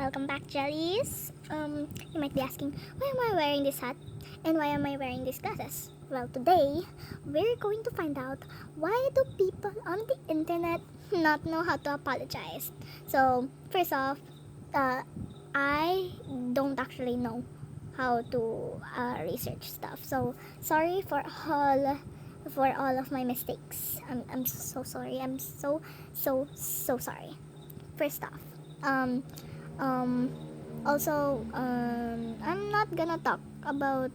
Welcome back, jellies. You might be asking, why am I wearing this hat and why am I wearing these glasses? Well, today we're going to find out why do people on the internet not know how to apologize. So first off, I don't actually know how to research stuff. So sorry for all of my mistakes. I'm so sorry. I'm so sorry. First off, also, I'm not gonna talk about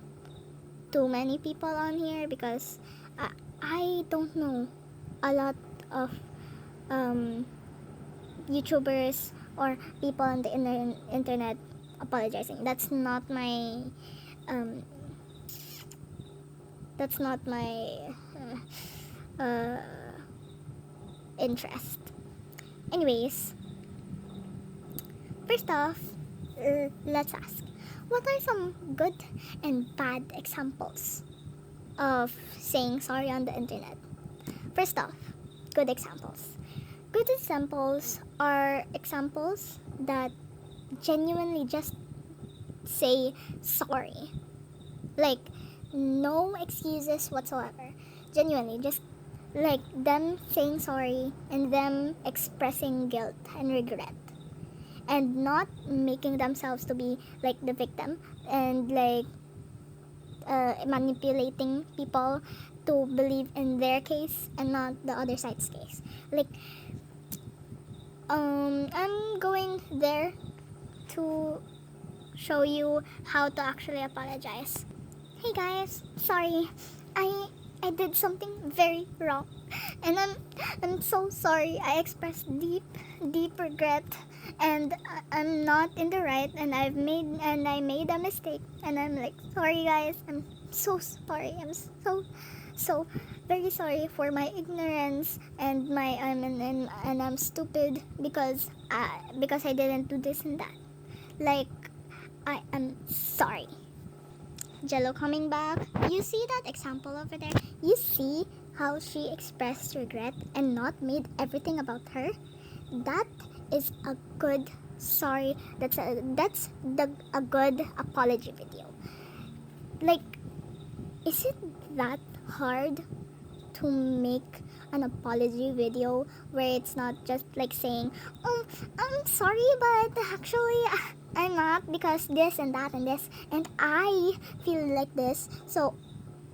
too many people on here because I don't know a lot of YouTubers or people on the internet apologizing. Um, that's not my uh, interest. Anyways, first off, let's ask, what are some good and bad examples of saying sorry on the internet? First off, good examples. Good examples are examples that genuinely just say sorry. Like, no excuses whatsoever. Genuinely, just like them saying sorry and them expressing guilt and regret, and not making themselves to be like the victim and like manipulating people to believe in their case and not the other side's case. Like, I'm going there to show you how to actually apologize. Hey guys, sorry, I did something very wrong, and I'm so sorry. I expressed deep regret, and I'm not in the right, and I made a mistake, and I'm like, sorry guys, I'm so sorry. I'm so very sorry for my ignorance and my and I'm stupid because I didn't do this and that. Like, I am sorry. Jello coming back. You see that example over there? You see how she expressed regret and not made everything about her? That is a good sorry. That's a good apology video. Like, is it that hard to make an apology video where it's not just like saying, oh, I'm sorry, but actually I'm not because this and that and this, and I feel like this, so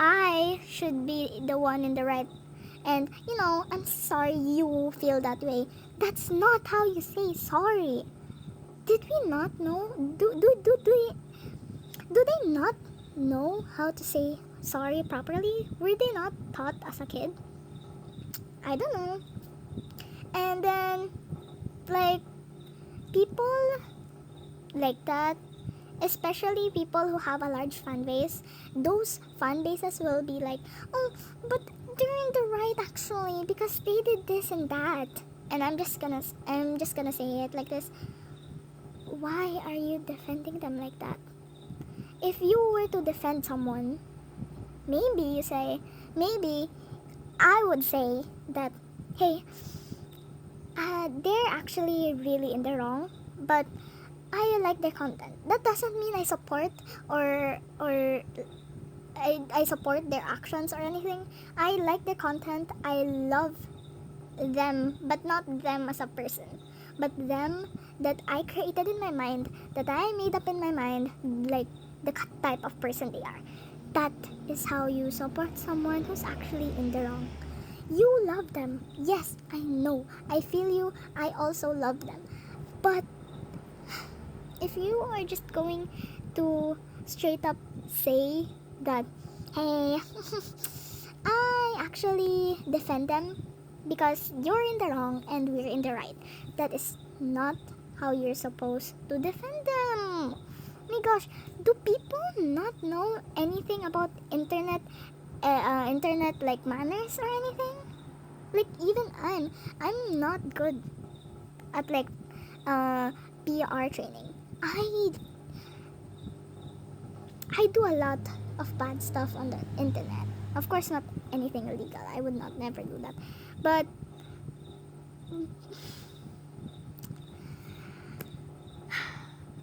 I should be the one in the right, and I'm sorry you feel that way. That's not how you say sorry. Did we not know? Do they not know how to say sorry properly? Were they not taught as a kid? I don't know. And then, like, people like that, especially people who have a large fan base, those fan bases will be like, oh, but they're in the right actually because they did this and that. And I'm just gonna say it like this. Why are you defending them like that? If you were to defend someone, maybe I would say that, hey, they're actually really in the wrong, but I like their content. That doesn't mean I support or I support their actions or anything. I like their content. I love them, but not them as a person, but them that I created in my mind, that I made up in my mind, like the type of person they are. That is how you support someone who's actually in the wrong. You love them. Yes, I know. I feel you. I also love them. But if you are just going to straight up say that, hey, I actually defend them because you're in the wrong and we're in the right, that is not how you're supposed to defend them. My gosh, do people not know anything about internet like manners or anything? Like, even I'm not good at like PR training. I do a lot of bad stuff on the internet. Of course, not anything illegal. I would not never do that. But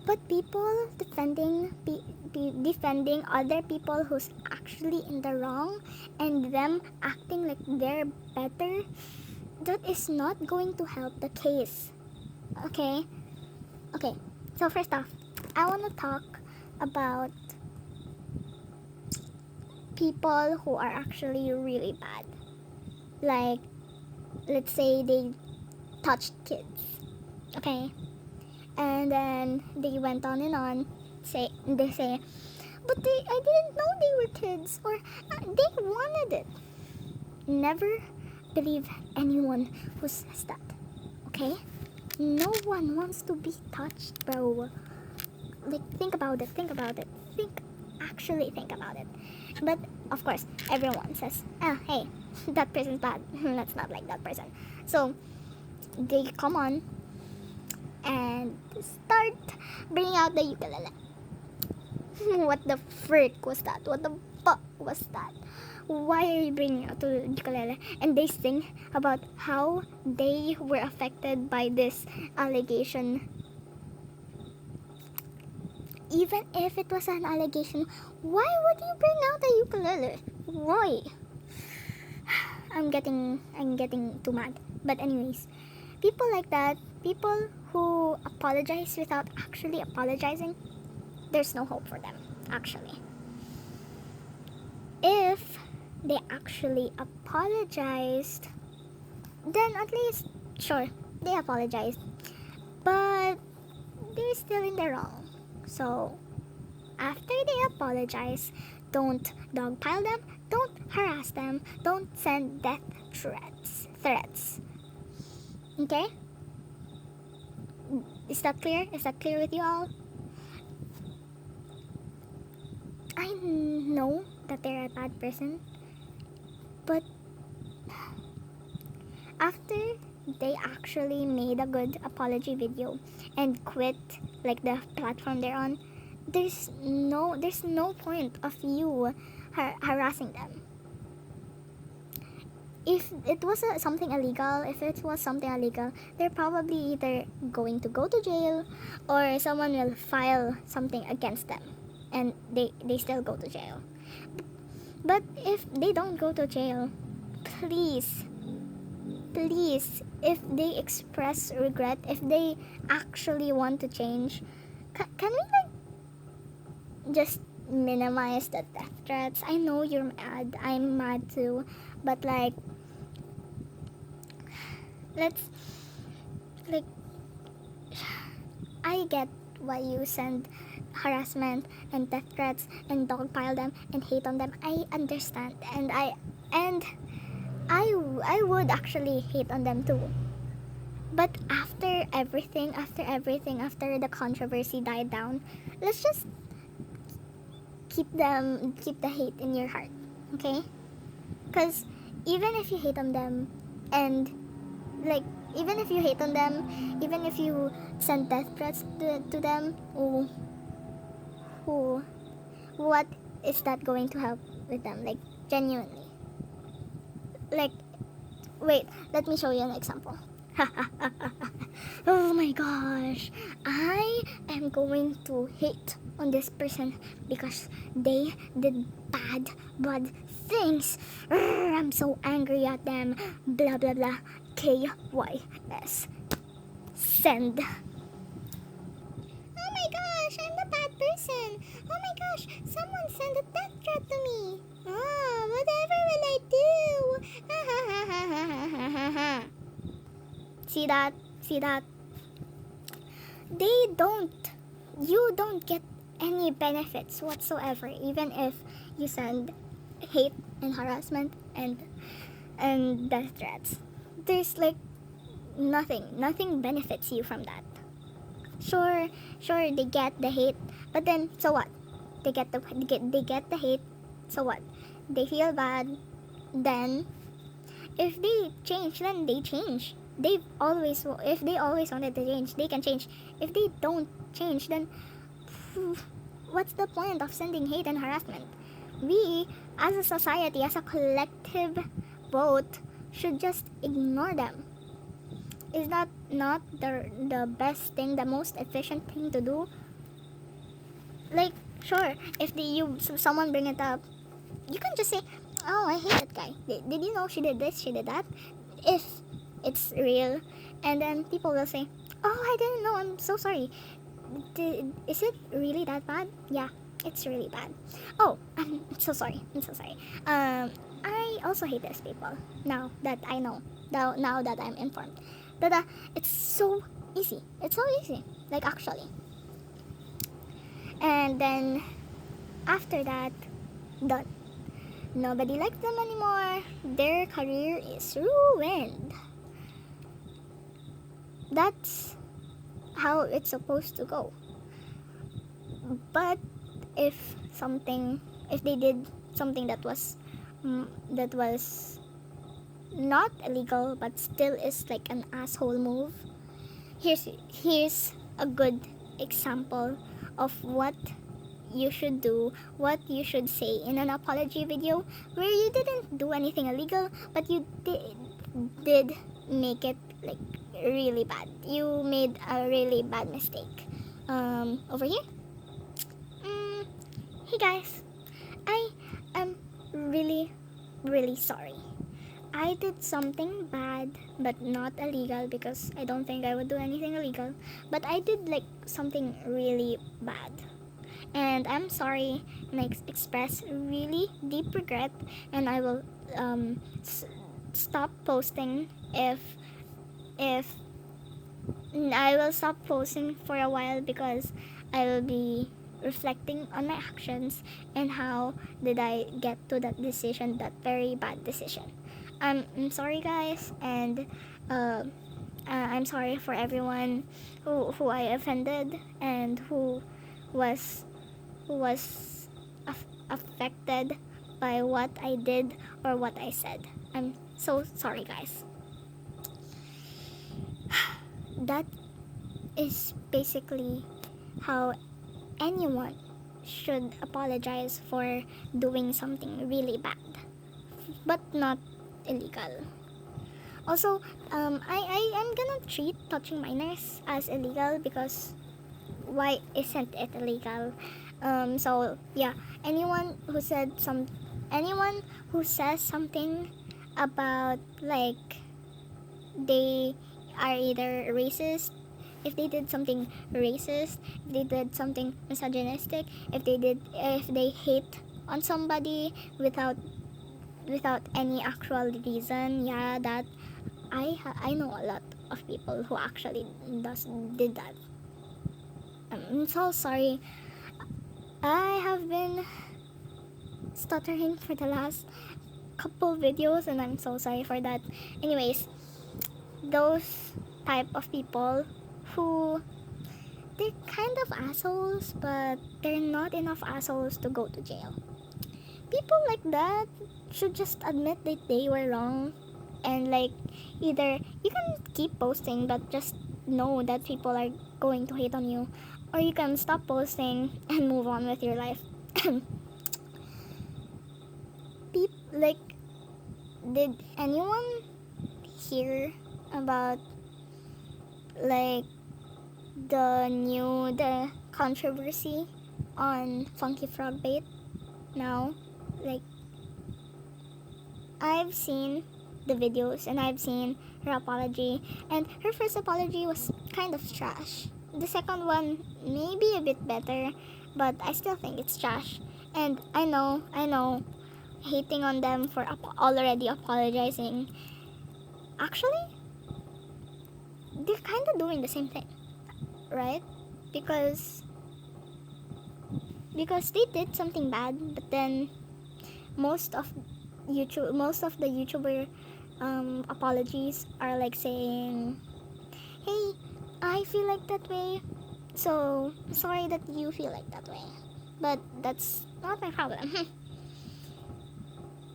But people defending other people who's actually in the wrong and them acting like they're better, that is not going to help the case. Okay? Okay, so first off, I want to talk about people who are actually really bad. Like, let's say they touched kids. Okay? And then they went on and on. They say, but I didn't know they were kids, or they wanted it. Never believe anyone who says that. Okay? No one wants to be touched, bro. Like, think about it. Actually think about it. But of course, everyone says, hey, that person's bad. Let's not like that person. So they come on and start bringing out the ukulele. What the frick was that? What the fuck was that? Why are you bringing out the ukulele? And they sing about how they were affected by this allegation. Even if it was an allegation, why would you bring out the ukulele? Why? I'm getting too mad. But anyways, people like that, people who apologize without actually apologizing, there's no hope for them, actually. If they actually apologized, then at least, sure, they apologized. But they're still in the wrong. So, after they apologize, don't dogpile them, don't harass them, don't send death threats. Okay? Is that clear? Is that clear with you all? I know that they're a bad person, but after they actually made a good apology video and quit like the platform they're on, there's no point of you harassing them. If it was something illegal, they're probably either going to go to jail or someone will file something against them and they still go to jail. But if they don't go to jail, please, if they express regret, if they actually want to change, can we like just minimize the death threats? I know you're mad, I'm mad too, but like, let's like, I get why you send harassment and death threats and dogpile them and hate on them. I understand, and I would actually hate on them too. But after everything, after the controversy died down, let's just keep the hate in your heart, okay? Because even if you hate on them, and like, even if you send death threats to them, what is that going to help with them? Like, genuinely. Like, wait, let me show you an example. Oh my gosh, I am going to hate on this person because they did bad things. I'm so angry at them. Blah blah blah. KYS. Send. Oh my gosh, I'm the bad person. Oh my gosh, someone sent a death threat to me. Whatever will I do? See that? You don't get any benefits whatsoever, even if you send hate and harassment and death threats. There's like nothing benefits you from that. Sure, they get the hate, but then so what? They get the hate, so what? They feel bad. Then if they change, then they change. If they always wanted to change, they can change. If they don't change, then what's the point of sending hate and harassment? We, as a society, as a collective vote, should just ignore them. Is that not the best thing, the most efficient thing to do? like, sure, if someone bring it up, you can just say, oh, I hate that guy. Did you know she did this, she did that? If it's real. And then people will say, oh, I didn't know, I'm so sorry. Is it really that bad? Yeah, it's really bad. Oh, I'm so sorry. I'm so sorry. I also hate these people. Now that I know, now that I'm informed, that it's so easy. It's so easy. Like, actually. And then after that, done. Nobody likes them anymore. Their career is ruined. That's how it's supposed to go. But if they did something that was not illegal but still is like an asshole move, here's a good example of what you should do, what you should say in an apology video where you didn't do anything illegal, but you did make it like really bad. You made a really bad mistake. Over here. Hey guys, I am really, really sorry. I did something bad, but not illegal because I don't think I would do anything illegal. But I did like something really bad. And I'm sorry, and I express really deep regret, and I will stop posting if I will stop posting for a while because I will be reflecting on my actions and how did I get to that decision, that very bad decision. I'm sorry, guys, and I'm sorry for everyone who I offended and who was affected by what I did or what I said. I'm so sorry, guys. That is basically how anyone should apologize for doing something really bad, but not illegal. Also, I am gonna treat touching minors as illegal because why isn't it illegal? So yeah, anyone who says something about like they are either racist, if they did something racist, if they did something misogynistic, if they hate on somebody without any actual reason, yeah, that I know a lot of people who actually did that. I'm so sorry. I have been stuttering for the last couple videos and I'm so sorry for that. Anyways, those type of people who they're kind of assholes but they're not enough assholes to go to jail. People like that should just admit that they were wrong and like either you can keep posting but just know that people are going to hate on you, or you can stop posting and move on with your life. Like, did anyone hear about like the controversy on Funky Frog Bait now? Like, I've seen the videos and I've seen her apology, and her first apology was kind of trash. The second one maybe a bit better, but I still think it's trash. And I know, hating on them for already apologizing. Actually, they're kind of doing the same thing, right? Because they did something bad, but then most of the YouTuber apologies are like saying, hey, I feel like that way, so sorry that you feel like that way, but that's not my problem.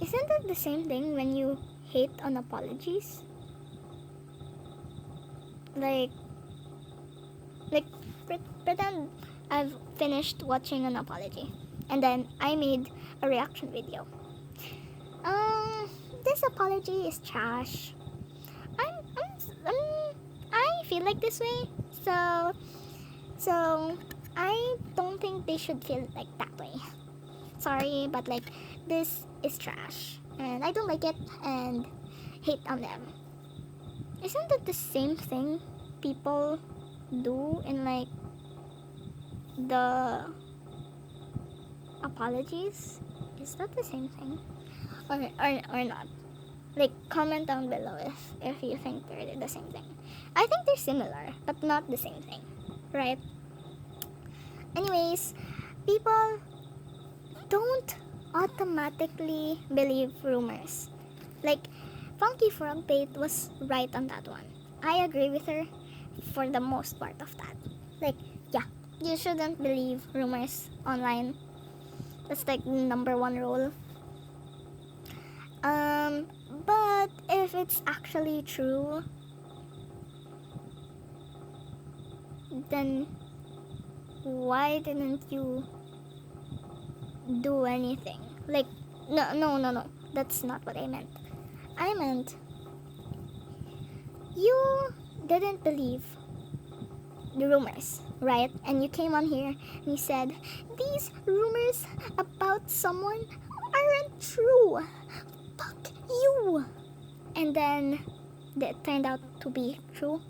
Isn't that the same thing when you hate on apologies? Like pretend I've finished watching an apology and then I made a reaction video. This apology is trash. I feel like this way, so I don't think they should feel like that way. Sorry, but like this is trash, and I don't like it and hate on them. Isn't that the same thing people do in like the apologies? Is that the same thing, or not? Like, comment down below if you think they're the same thing. I think they're similar, but not the same thing, right? Anyways, people don't automatically believe rumors. Like, Funky Frog Bait was right on that one. I agree with her for the most part of that. Like, yeah, you shouldn't believe rumors online. That's like number one rule. But if it's actually true, then why didn't you do anything? Like, no. That's not what I meant. I meant you didn't believe the rumors, right? And you came on here and you said, these rumors about someone aren't true. Fuck you. And then it turned out to be true.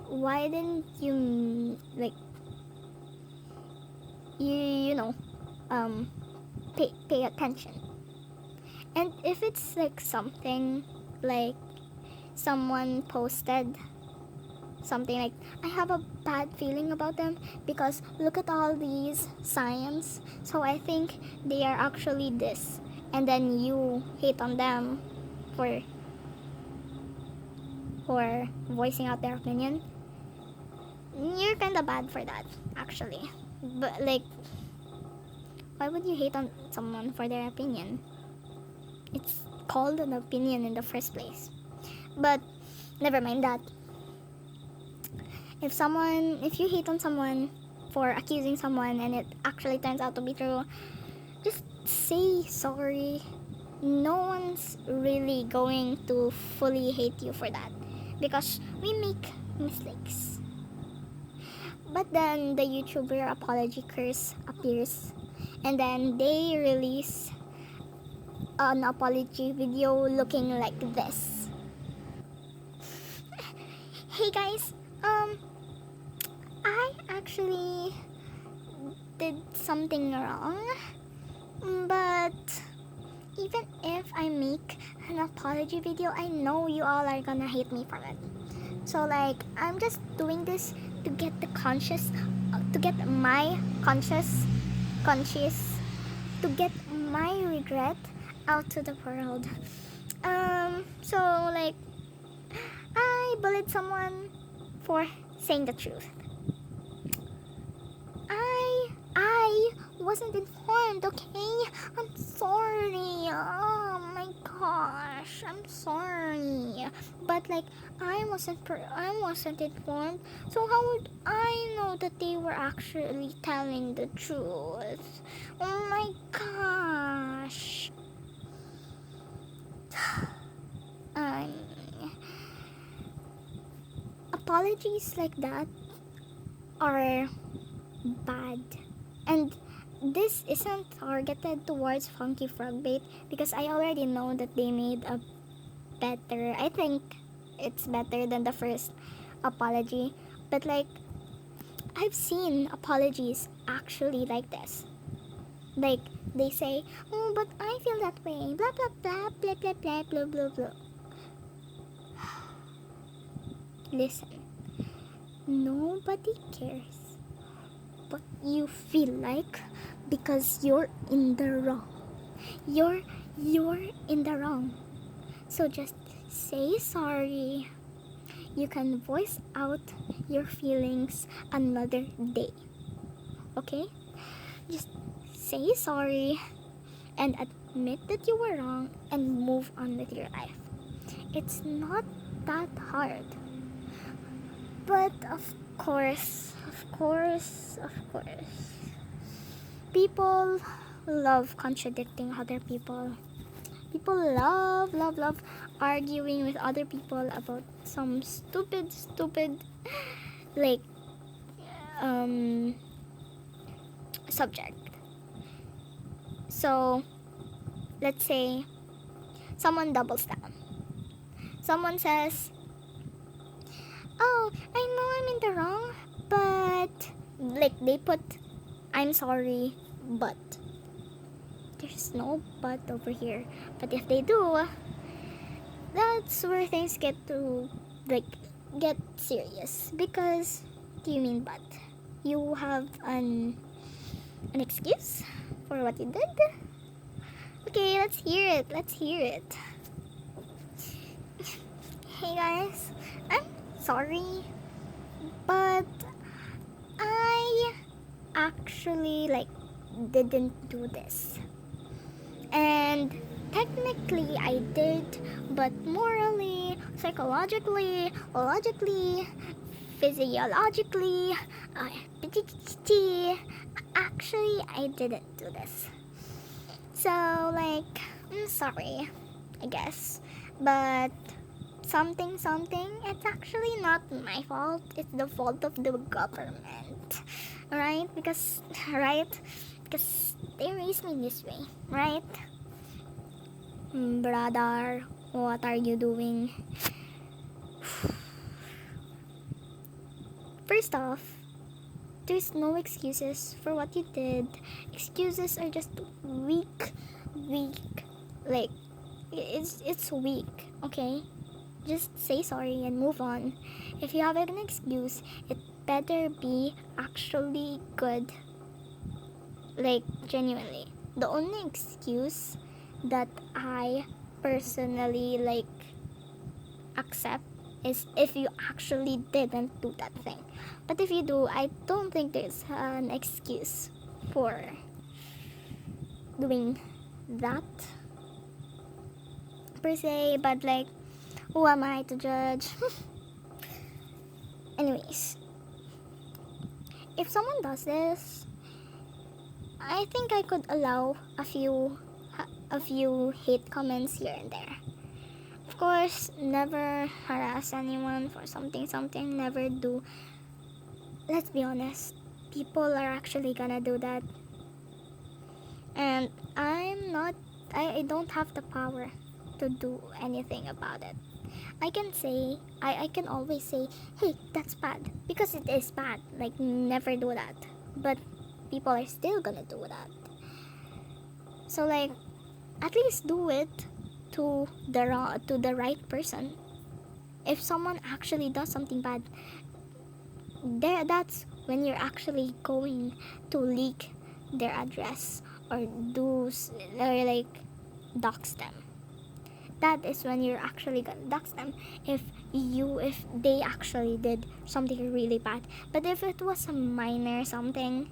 Why didn't you, like, you know, pay attention? And if it's like something like someone posted something like, I have a bad feeling about them because look at all these signs, so I think they are actually this, and then you hate on them for voicing out their opinion, you're kind of bad for that, actually. But like, why would you hate on someone for their opinion? It's called an opinion in the first place. But never mind that. If you hate on someone for accusing someone and it actually turns out to be true, just say sorry. No one's really going to fully hate you for that because we make mistakes. But then the YouTuber apology curse appears, and then they release an apology video looking like this. Hey guys, I actually did something wrong, but even if I make an apology video, I know you all are gonna hate me for it. So like, I'm just doing this to get my conscious, to get my regret out to the world. So like, I bullied someone for saying the truth. I wasn't informed, okay? I'm sorry. Oh my gosh, I'm sorry. But like, I wasn't informed. So how would I know that they were actually telling the truth? Oh my gosh. Apologies like that are bad, and this isn't targeted towards Funky Frog Bait because I already know that they made a better, I think it's better than the first apology, but like, I've seen apologies actually like this. Like, they say, oh, but I feel that way, blah blah blah blah blah blah blah blah blah. Listen, nobody cares what you feel like because you're in the wrong. You're in the wrong. So just say sorry. You can voice out your feelings another day. Okay? Just say sorry and admit that you were wrong and move on with your life. It's not that hard. But of course, people love contradicting other people. People love arguing with other people about some stupid, like, subject. So let's say someone doubles down. Someone says, "Oh, I know I'm in the wrong, but," like they put, "I'm sorry, but." There's no but over here. But if they do, that's where things get to get serious. Because, do you mean but? You have an excuse for what you did? Okay, let's hear it. Let's hear it. Hey guys, I'm sorry, but I actually didn't do this. And technically I did, but morally, psychologically, logically, physiologically, actually I didn't do this. So I'm sorry, I guess. But something, it's actually not my fault. It's the fault of the government. Right? Because they raised me this way, right? Brother, what are you doing? First off, there's no excuses for what you did. Excuses are just weak. Like, it's weak, okay? Just say sorry and move on. If you have an excuse, it better be actually good. Like, genuinely. The only excuse that I personally accept is if you actually didn't do that thing. But if you do, I don't think there's an excuse for doing that per se. But who am I to judge? Anyways, if someone does this, I think I could allow a few hate comments here and there. Of course, never harass anyone for something. Never do. Let's be honest, people are actually gonna do that. And I don't have the power to do anything about it. I can always say, "Hey, that's bad," because it is bad. Never do that. But people are still gonna do that. So at least do it to the right person. If someone actually does something bad, that's when you're actually going to leak their address or dox them. That is when you're actually gonna dox them, if they actually did something really bad. But if it was a minor something,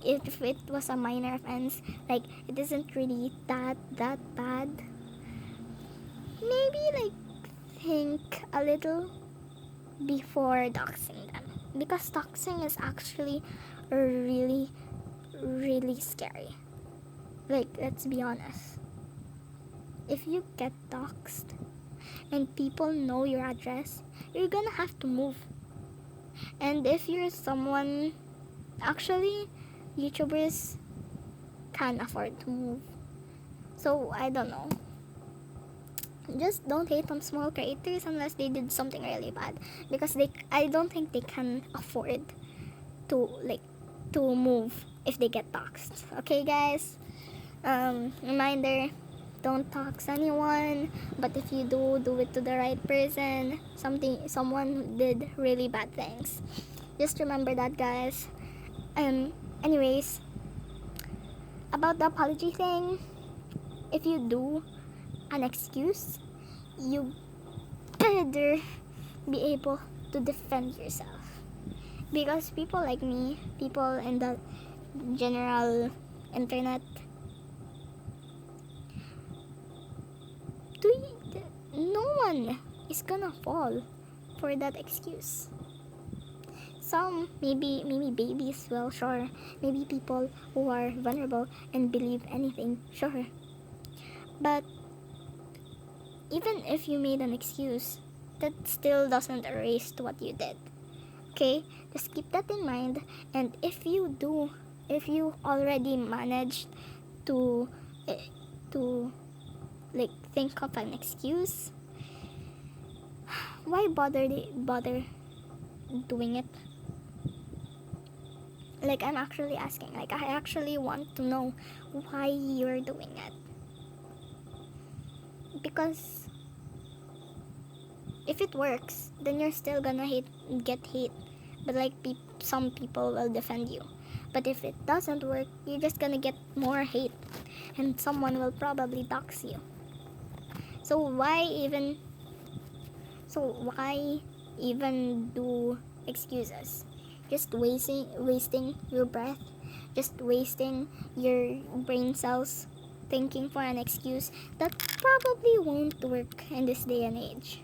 if it was a minor offense, it isn't really that bad, maybe think a little before doxing them, because doxing is actually really scary. Let's be honest. If you get doxed and people know your address, you're gonna have to move. And if you're someone, actually, YouTubers can afford to move. So I don't know. Just don't hate on small creators unless they did something really bad, because I don't think they can afford to move if they get doxed. Okay, guys. Reminder. Don't dox anyone, but if you do it to the right person. Someone did really bad things. Just remember that, guys. Anyways, about the apology thing, if you do an excuse, you better be able to defend yourself. Because people like me, people in the general internet, no one is gonna fall for that excuse. Some, maybe babies, well, sure. Maybe people who are vulnerable and believe anything, sure. But even if you made an excuse, that still doesn't erase what you did. Okay, just keep that in mind. And if you already managed to to like think of an excuse, why bother doing it? Like, I'm actually asking, like, I actually want to know why you're doing it. Because if it works, then you're still gonna get hate. But like, some people will defend you. But if it doesn't work, you're just gonna get more hate, and someone will probably dox you. So why even do excuses? Just wasting your breath, just wasting your brain cells thinking for an excuse that probably won't work in this day and age.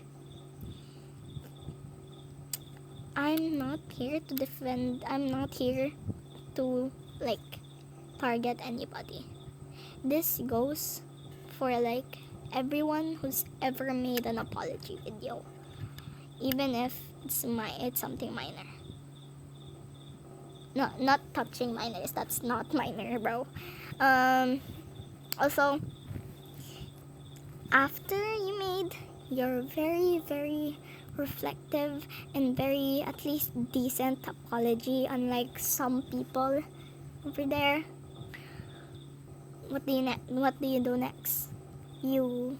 I'm not here to defend, I'm not here to like target anybody. This goes for like everyone who's ever made an apology video, even if it's something minor. No, not touching minors. That's not minor, bro. Also, after you made your very, very reflective and very at least decent apology, unlike some people over there, what do you do next? You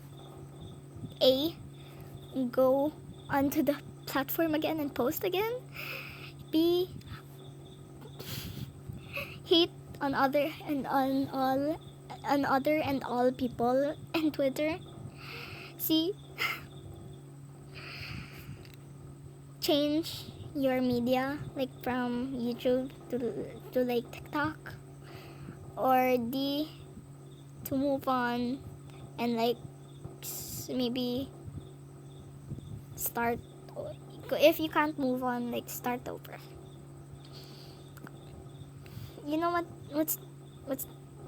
go onto the platform again and post again. B, hate on other and all people and Twitter. C, change your media like from YouTube to like TikTok. Or D, to move on and like maybe start. If you can't move on, like start over. You know what's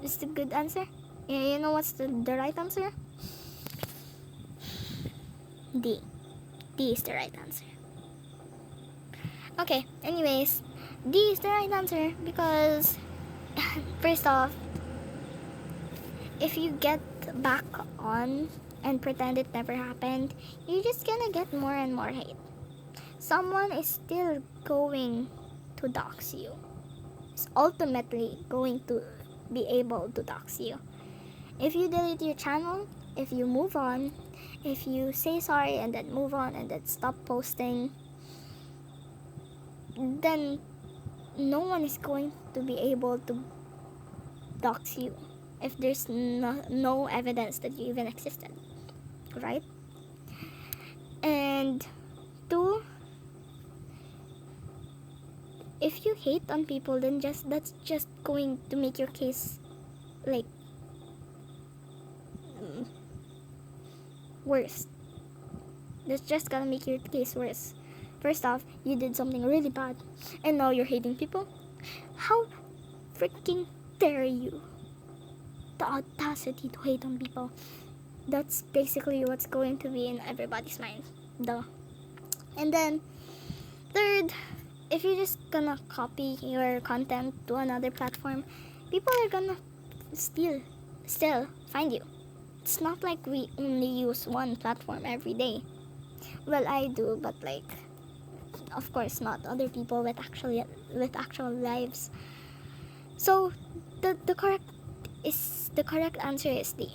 is the good answer? You know what's the right answer? D is the right answer. Okay, anyways, D is the right answer because first off, if you get back on and pretend it never happened, you're just gonna get more and more hate. Someone is still going to dox you. Is ultimately going to be able to dox you. If you delete your channel, if you move on, if you say sorry and then move on and then stop posting, then no one is going to be able to dox you if there's no evidence that you even existed, right? And two, if you hate on people, then that's just going to make your case like worse. That's just gonna make your case worse. First off, you did something really bad, and now you're hating people. How freaking dare you? The audacity to hate on people. That's basically what's going to be in everybody's mind. Duh. And then, third, if you're just gonna copy your content to another platform, people are gonna still find you. It's not like we only use one platform every day. Well, I do, but like, of course not other people with actual lives. So the correct answer is D.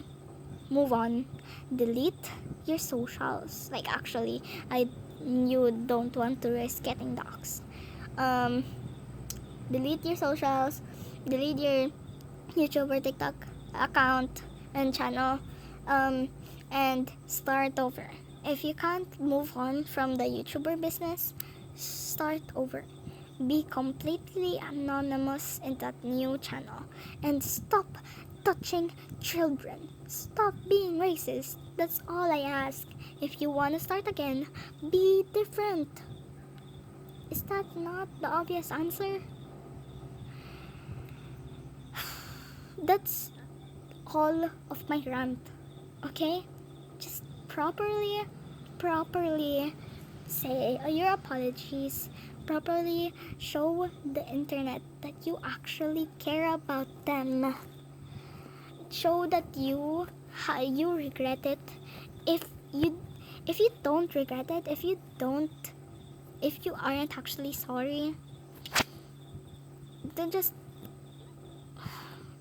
Move on. Delete your socials. Like, actually, you don't want to risk getting doxxed. Delete your socials. Delete your YouTube or TikTok account and channel. And start over. If you can't move on from the YouTuber business, start over. Be completely anonymous in that new channel and stop touching children. Stop being racist. That's all I ask. If you want to start again, be different. Is that not the obvious answer? That's all of my rant. Okay? Just properly say your apologies, properly show the internet that you actually care about them. Show that you regret it. If you don't regret it, if you aren't actually sorry, then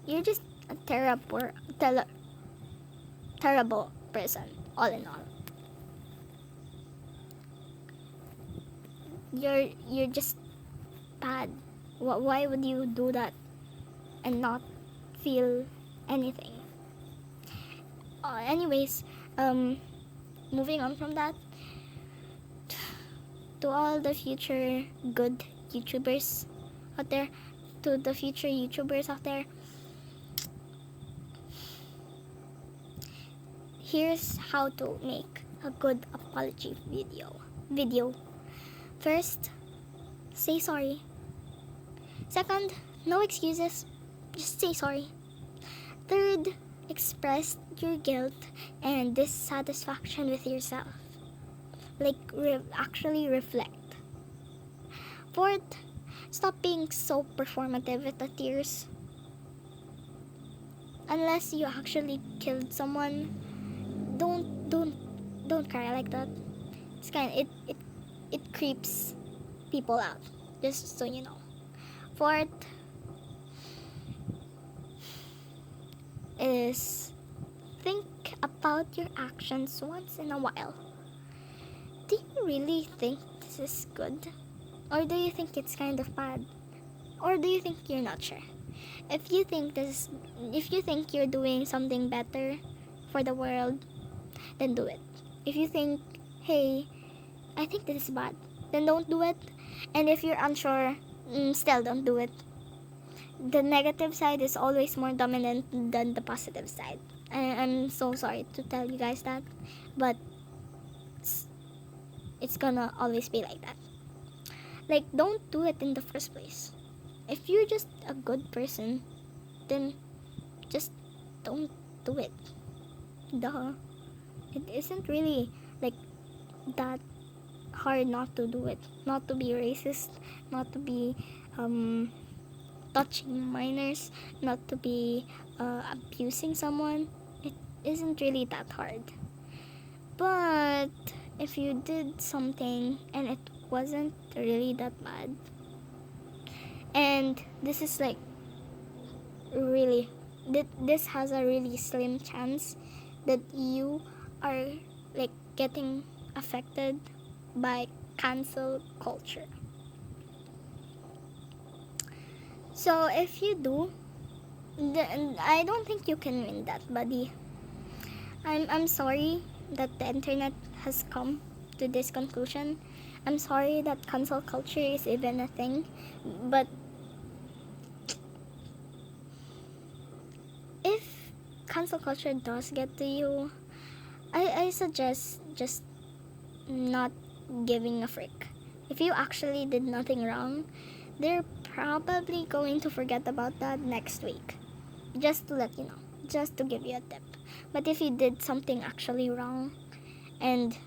you're just a terrible person, all in all. You're just bad. Why would you do that and not feel anything? Anyways, moving on from that, to all the future good YouTubers out there, to the future YouTubers out there, here's how to make a good apology video. First, say sorry. Second, no excuses, just say sorry. Third, express your guilt and dissatisfaction with yourself. Like, actually reflect. Fourth, stop being so performative with the tears. Unless you actually killed someone, don't cry like that. It's it creeps people out, just so you know. Fourth is think about your actions once in a while. Do you really think this is good? Or do you think it's kind of bad? Or do you think you're not sure? If you think you're doing something better for the world, then do it. If you think, hey, I think this is bad, then don't do it. And if you're unsure, still don't do it. The negative side is always more dominant than the positive side. I'm so sorry to tell you guys that, but it's gonna always be like that. Like, don't do it in the first place. If you're just a good person, then just don't do it. Duh. It isn't really like that hard not to do it. Not to be racist, not to be touching minors, not to be abusing someone. It isn't really that hard. But if you did something and it wasn't really that bad, and this is like really, this has a really slim chance that you are like getting affected by cancel culture. So if you do, then I don't think you can win that, buddy. I'm sorry that the internet has come to this conclusion. I'm sorry that cancel culture is even a thing, but if cancel culture does get to you, I suggest just not giving a frick. If you actually did nothing wrong, they're probably going to forget about that next week. Just to let you know, just to give you a tip. But if you did something actually wrong, and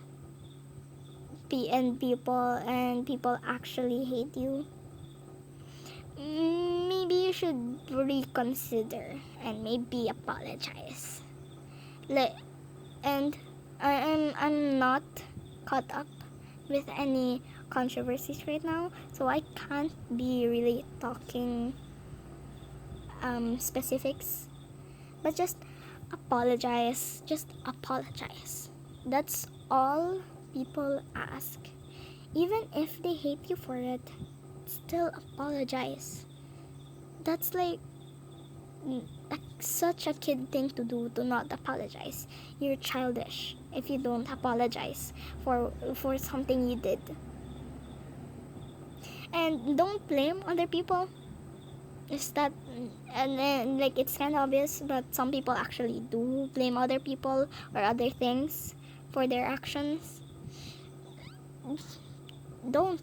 people actually hate you, maybe you should reconsider and maybe apologize. And I'm not caught up with any controversies right now, so I can't be really talking specifics. But just apologize. Just apologize. That's all people ask. Even if they hate you for it, still apologize. That's like such a kid thing to do, to not apologize. You're childish if you don't apologize for something you did. And don't blame other people. Is that, and then like it's kind of obvious, but some people actually do blame other people or other things for their actions. Don't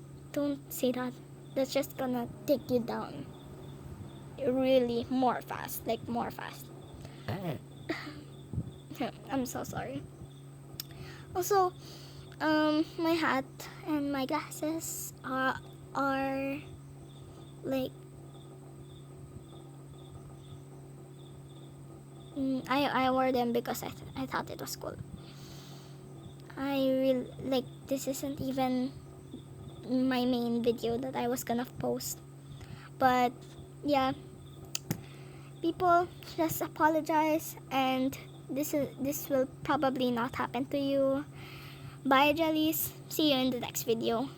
say that. That's just gonna take you down really more fast. I'm so sorry. Also, my hat and my glasses are like I wore them because I thought it was cool. I really like, this isn't even my main video that I was gonna post, but yeah, people, just apologize, and this will probably not happen to you. Bye jellies, see you in the next video.